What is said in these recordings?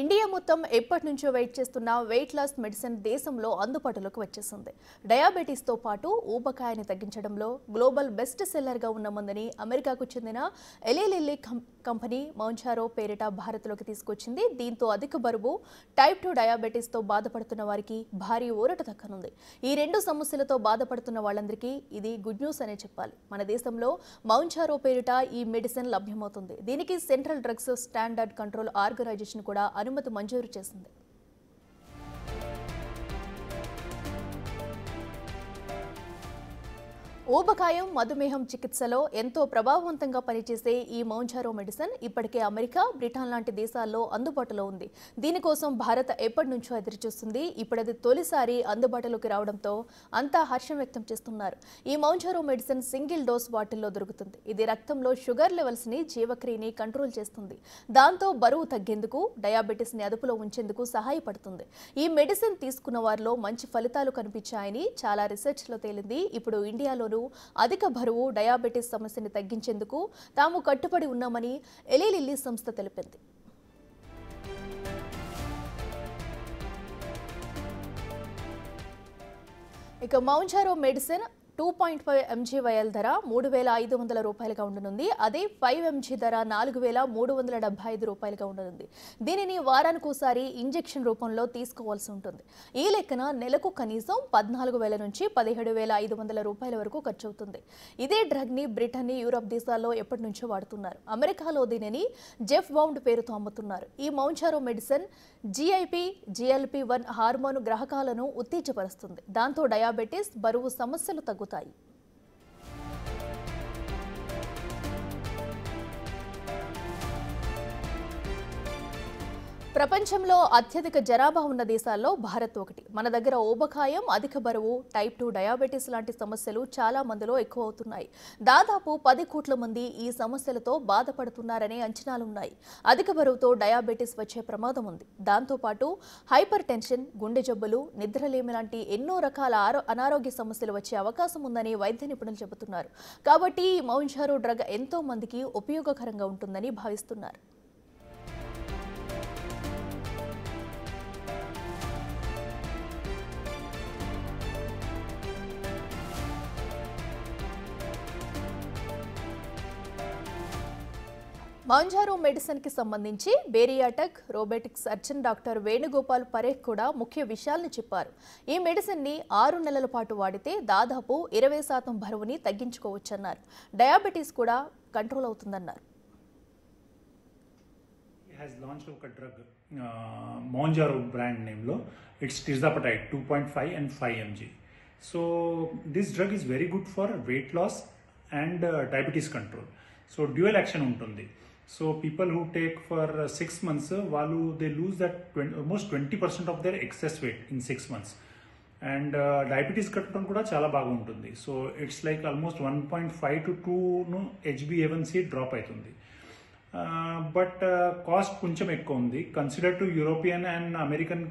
India మొత్తం ఎప్పటి నుంచో వెయిట్ చేస్తున్న వెయిట్ లాస్ మెడిసిన్ దేశంలో అందుబాటులోకి వచ్చేసింది. డయాబెటీస్తో పాటు ఊబకాయాన్ని తగ్గించడంలో గ్లోబల్ బెస్ట్ సెల్లర్గా ఉన్న మందుని అమెరికాకు చెందిన ఎలీ లిల్లీ కంపెనీ మౌంజారో పేరిట భారత్లోకి తీసుకొచ్చింది. దీంతో అధిక బరువు, టైప్ 2 డయాబెటీస్తో బాధపడుతున్న వారికి భారీ ఊరట దక్కనుంది. ఈ రెండు సమస్యలతో బాధపడుతున్న వాళ్ళందరికీ ఇది గుడ్ న్యూస్ అనే చెప్పాలి. మన దేశంలో మౌంజారో పేరిట ఈ మెడిసిన్ లభ్యమవుతుంది. దీనికి central drugs standard control organisation కూడా అనుమతి మంజూరు చేసింది. ఊబకాయం, మధుమేహం చికిత్సలో ఎంతో ప్రభావవంతంగా పనిచేసే ఈ మౌంజారో మెడిసిన్ ఇప్పటికే అమెరికా, బ్రిటన్ లాంటి దేశాల్లో అందుబాటులో ఉంది. దీనికోసం భారత్ ఎప్పటి నుంచో ఎదురుచూస్తుంది. ఇప్పుడది తొలిసారి అందుబాటులోకి రావడంతో అంతా హర్షం వ్యక్తం చేస్తున్నారు. ఈ మౌంజారో మెడిసిన్ సింగిల్ డోస్ బాటిల్లో దొరుకుతుంది. ఇది రక్తంలో షుగర్ లెవెల్స్ ని, జీవక్రియని కంట్రోల్ చేస్తుంది. దాంతో బరువు తగ్గేందుకు, డయాబెటీస్ ని అదుపులో ఉంచేందుకు సహాయపడుతుంది. ఈ మెడిసిన్ తీసుకున్న వారిలో మంచి ఫలితాలు కనిపించాయని చాలా రీసెర్చ్ లో తేలింది. ఇప్పుడు ఇండియాలో అధిక బరువు, డయాబెటీస్ సమస్యని తగ్గించేందుకు తాము కట్టుబడి ఉన్నామని ఎలీ లిల్లీ సంస్థ తెలిపింది. ఇక మౌంజారో మెడిసిన్ 2.5 mg వయల్ ధర 3,500 రూపాయలుగా ఉండనుంది. అదే 5 mg ధర 4,375 రూపాయలుగా ఉండనుంది. దీనిని వారానికోసారి ఇంజెక్షన్ రూపంలో తీసుకోవాల్సి ఉంటుంది. ఈ లెక్కన నెలకు కనీసం 14,000 నుంచి 17,500 రూపాయల వరకు ఖర్చు అవుతుంది. ఇదే డ్రగ్ ని బ్రిటన్, యూరప్ దేశాల్లో ఎప్పటి నుంచో వాడుతున్నారు. అమెరికాలో దీనిని జెఫ్ బౌండ్ పేరుతో అమ్ముతున్నారు. ఈ మౌంజారో మెడిసిన్ GLP-1 హార్మోన్ గ్రాహకాలను ఉత్తేజపరుస్తుంది. దాంతో డయాబెటీస్, బరువు సమస్యలు తగ్గుతాయి. ప్రపంచంలో అత్యధిక జనాభా ఉన్న దేశాల్లో భారత్ ఒకటి. మన దగ్గర ఊబకాయం, అధిక బరువు, టైప్ 2 డయాబెటీస్ లాంటి సమస్యలు చాలా మందిలో ఎక్కువ అవుతున్నాయి. దాదాపు 10 కోట్ల మంది ఈ సమస్యలతో బాధపడుతున్నారనే అంచనాలున్నాయి. అధిక బరువుతో డయాబెటీస్ వచ్చే ప్రమాదం ఉంది. దాంతోపాటు హైపర్ టెన్షన్, గుండె జబ్బులు, నిద్రలేమి లాంటి ఎన్నో రకాల అనారోగ్య సమస్యలు వచ్చే అవకాశం ఉందని వైద్య నిపుణులు చెబుతున్నారు. కాబట్టి ఈ మౌంజారో డ్రగ్ ఎంతో మందికి ఉపయోగకరంగా ఉంటుందని భావిస్తున్నారు. మౌంజారో మెడిసిన్ కి సంబంధించి bariatric robotic surgeon doctor Venugopal Parekh కూడా ముఖ్య విషయాల్ని చెప్పారు. ఈ మెడిసిన్ ని 6 నెలల పాటు వాడితే దాదాపు 20% బరువుని తగ్గించుకోవచ్చన్నారు. డయాబెటీస్ కూడా control అవుతుందన్నారు. has launched a drug Mounjaro brand name lo it's tirzepatide 2.5 and 5 mg. So this drug is very good for weight loss and diabetes control. So dual action untundi. So people who take for 6 months valu they lose that almost 20% of their excess weight in 6 months. And diabetes control kuda chala baga untundi. So it's like almost 1.5 to 2 no HbA1c drop aitundi. But cost కొంచెం ఎక్కువ ఉంది. Considered to European and American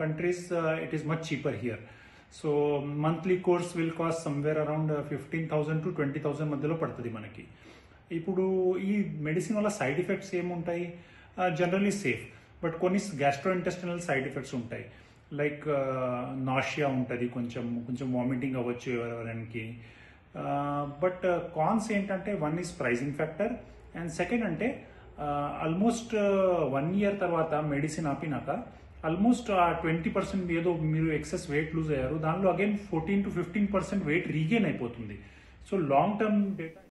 countries, it is much cheaper here. So monthly course will cost somewhere around 15,000 to 20,000 మధ్యలో పడుతుంది మనకి. ఇప్పుడు ఈ medicine వల్ల side effects ఏముంటాయి? జనరలీ సేఫ్, బట్ కొన్ని గ్యాస్ట్రోఇంటెస్టినల్ సైడ్ ఎఫెక్ట్స్ ఉంటాయి. లైక్ నాషియా ఉంటుంది, కొంచెం వామిటింగ్ అవ్వచ్చు ఎవరెవరికి. బట్ కాన్స్ ఏంటంటే, one is pricing factor, and second అంటే ఆల్మోస్ట్ 1 year తర్వాత మెడిసిన్ ఆపినాక ఆల్మోస్ట్ 20% ఏదో మీరు ఎక్సెస్ వెయిట్ లూజ్ అయ్యారు, దానిలో అగైన్ 14 to 15% వెయిట్ రీగెయిన్ అయిపోతుంది. So long term data